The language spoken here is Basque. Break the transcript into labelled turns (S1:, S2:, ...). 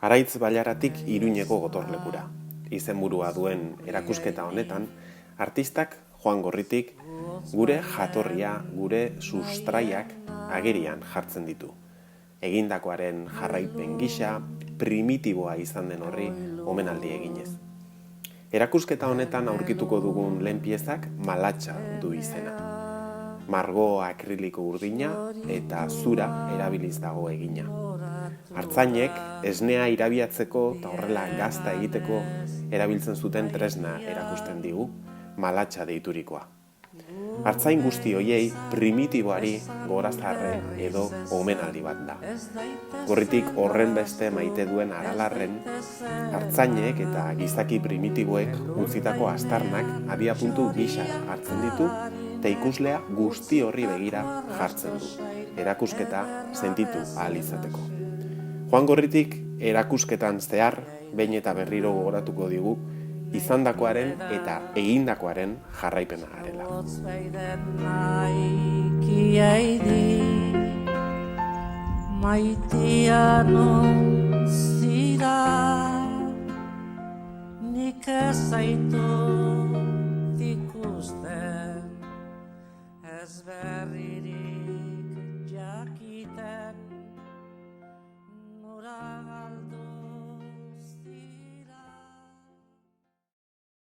S1: Araitz Bailaratik Iruñeko gotorlekura. Izenburua duen erakusketa honetan, artistak Juan Gorritik gure jatorria, gure sustraiak agerian jartzen ditu. Egindakoaren jarraipen gisa, primitiboa izan den horri omenaldi eginez. Erakusketa honetan aurkituko dugun lehen piezak Malatxa du izena. Margo akriliko urdina eta zura erabiliz dago egina. Artzainek esnea irabiatzeko eta horrela gazta egiteko erabiltzen zuten tresna erakusten digu, malatxa deiturikoa. Artzain guzti hoiei primitiboari gorazarre edo omenaldi bat da. Gorritik horren beste maite duen aralarren, artzainek eta gizaki primitiboek utzitako astarnak abiapuntu gisa hartzen ditu eta ikuslea guzti horri begira jartzen du, erakusketa sentitu ahal izateko. Juan Gorritik erakusketan zehar, behin eta berriro gogoratuko digu, izandakoaren eta egindakoaren jarraipena garela.
S2: Maitea non zira, nik ez zaitu